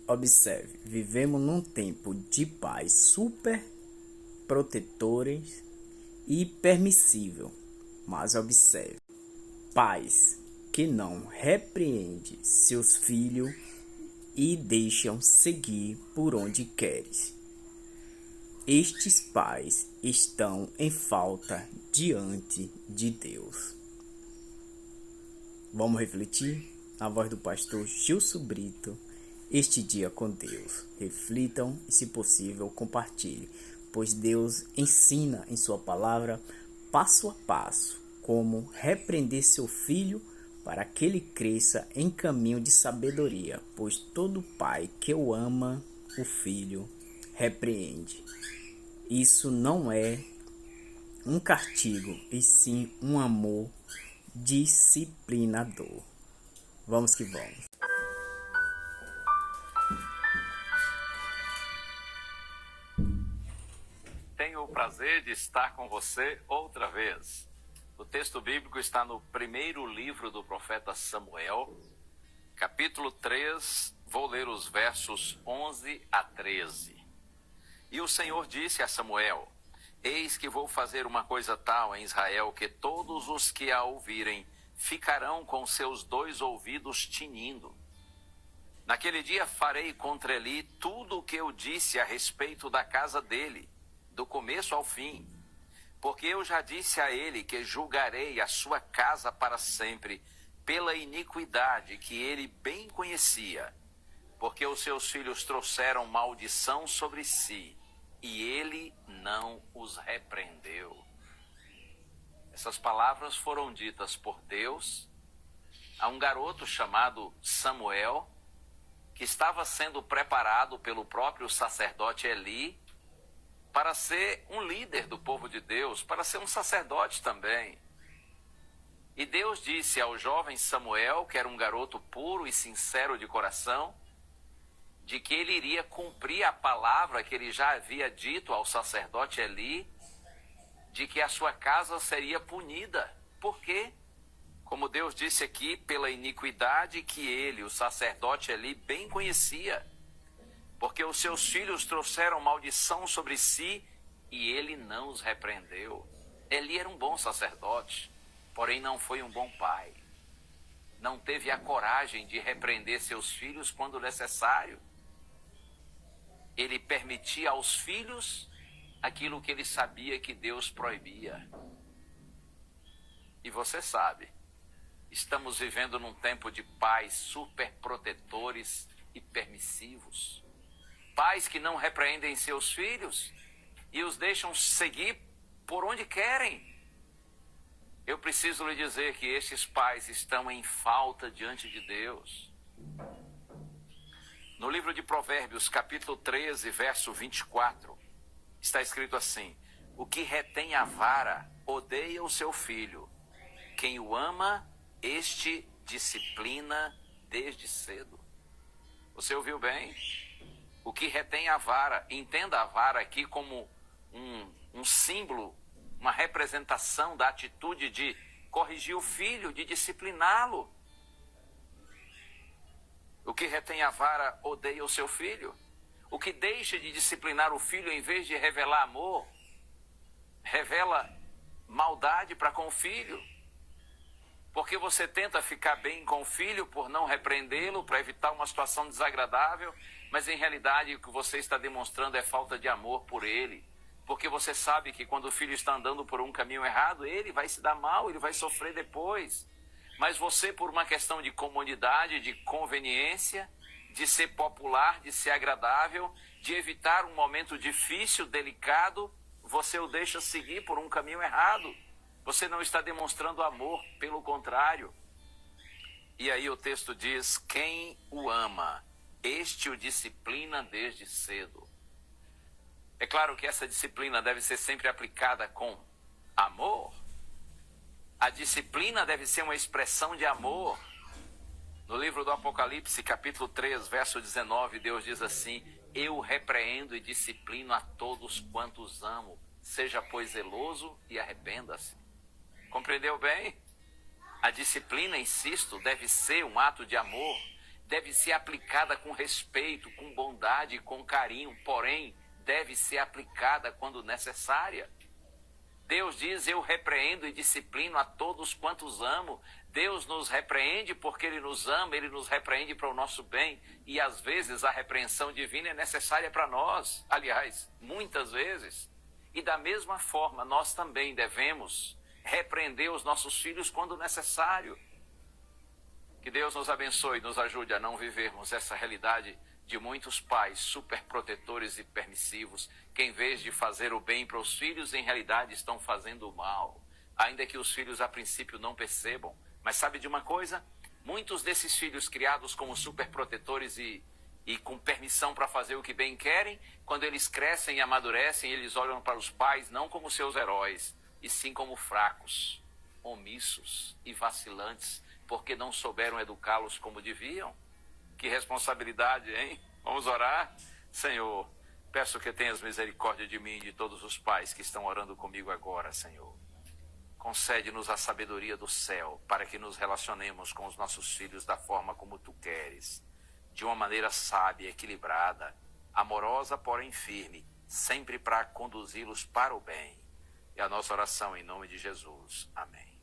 Observe, vivemos num tempo de pais super protetores e permissível, mas observe, pais que não repreendem seus filhos e deixam seguir por onde querem. Estes pais estão em falta diante de Deus. Vamos refletir? A voz do pastor Gilson Brito. Este dia com Deus. Reflitam e, se possível, compartilhem, pois Deus ensina em sua palavra, passo a passo, como repreender seu filho para que ele cresça em caminho de sabedoria, pois todo pai que o ama, o filho, repreende. Isso não é um castigo, e sim um amor disciplinador. Vamos que vamos. Tenho o prazer de estar com você outra vez. O texto bíblico está no primeiro livro do profeta Samuel, capítulo 3, vou ler os versos 11 a 13. E o Senhor disse a Samuel: Eis que vou fazer uma coisa tal em Israel, que todos os que a ouvirem ficarão com seus 2 ouvidos tinindo. Naquele dia farei contra Eli tudo o que eu disse a respeito da casa dele, do começo ao fim, porque eu já disse a ele que julgarei a sua casa para sempre, pela iniquidade que ele bem conhecia, porque os seus filhos trouxeram maldição sobre si, e ele não os repreendeu. Essas palavras foram ditas por Deus a um garoto chamado Samuel, que estava sendo preparado pelo próprio sacerdote Eli para ser um líder do povo de Deus, para ser um sacerdote também. E Deus disse ao jovem Samuel, que era um garoto puro e sincero de coração, de que ele iria cumprir a palavra que ele já havia dito ao sacerdote Eli, de que a sua casa seria punida. Por quê? Como Deus disse aqui, pela iniquidade que ele, o sacerdote Eli, bem conhecia. Porque os seus filhos trouxeram maldição sobre si e ele não os repreendeu. Eli era um bom sacerdote, porém não foi um bom pai. Não teve a coragem de repreender seus filhos quando necessário. Ele permitia aos filhos aquilo que ele sabia que Deus proibia. E você sabe, estamos vivendo num tempo de pais superprotetores e permissivos. Pais que não repreendem seus filhos e os deixam seguir por onde querem. Eu preciso lhe dizer que estes pais estão em falta diante de Deus. No livro de Provérbios, capítulo 13, verso 24, está escrito assim: O que retém a vara odeia o seu filho. Quem o ama, este disciplina desde cedo. Você ouviu bem? O que retém a vara, entenda a vara aqui como um símbolo, uma representação da atitude de corrigir o filho, de discipliná-lo. O que retém a vara odeia o seu filho. O que deixa de disciplinar o filho, em vez de revelar amor, revela maldade para com o filho. Porque você tenta ficar bem com o filho por não repreendê-lo, para evitar uma situação desagradável, mas em realidade o que você está demonstrando é falta de amor por ele. Porque você sabe que quando o filho está andando por um caminho errado, ele vai se dar mal, ele vai sofrer depois. Mas você, por uma questão de comodidade, de conveniência, de ser popular, de ser agradável, de evitar um momento difícil, delicado, você o deixa seguir por um caminho errado. Você não está demonstrando amor, pelo contrário. E aí o texto diz: quem o ama, este o disciplina desde cedo. É claro que essa disciplina deve ser sempre aplicada com amor. A disciplina deve ser uma expressão de amor. No livro do Apocalipse, capítulo 3, verso 19, Deus diz assim: Eu repreendo e disciplino a todos quantos amo. Seja, pois, zeloso e arrependa-se. Compreendeu bem? A disciplina, insisto, deve ser um ato de amor. deve ser aplicada com respeito, com bondade, com carinho, porém, deve ser aplicada quando necessária. Deus diz, eu repreendo e disciplino a todos quantos amo. Deus nos repreende porque Ele nos ama, Ele nos repreende para o nosso bem. E às vezes a repreensão divina é necessária para nós. Aliás, muitas vezes. E da mesma forma, nós também devemos repreender os nossos filhos quando necessário. Que Deus nos abençoe e nos ajude a não vivermos essa realidade de muitos pais superprotetores e permissivos, que em vez de fazer o bem para os filhos, em realidade estão fazendo o mal. Ainda que os filhos a princípio não percebam. Mas sabe de uma coisa? Muitos desses filhos criados como superprotetores e com permissão para fazer o que bem querem, quando eles crescem e amadurecem, eles olham para os pais não como seus heróis, e sim como fracos, omissos e vacilantes, porque não souberam educá-los como deviam. Que responsabilidade, hein? Vamos orar? Senhor, peço que tenhas misericórdia de mim e de todos os pais que estão orando comigo agora, Senhor. Concede-nos a sabedoria do céu para que nos relacionemos com os nossos filhos da forma como Tu queres, de uma maneira sábia, equilibrada, amorosa, porém firme, sempre para conduzi-los para o bem. É a nossa oração em nome de Jesus. Amém.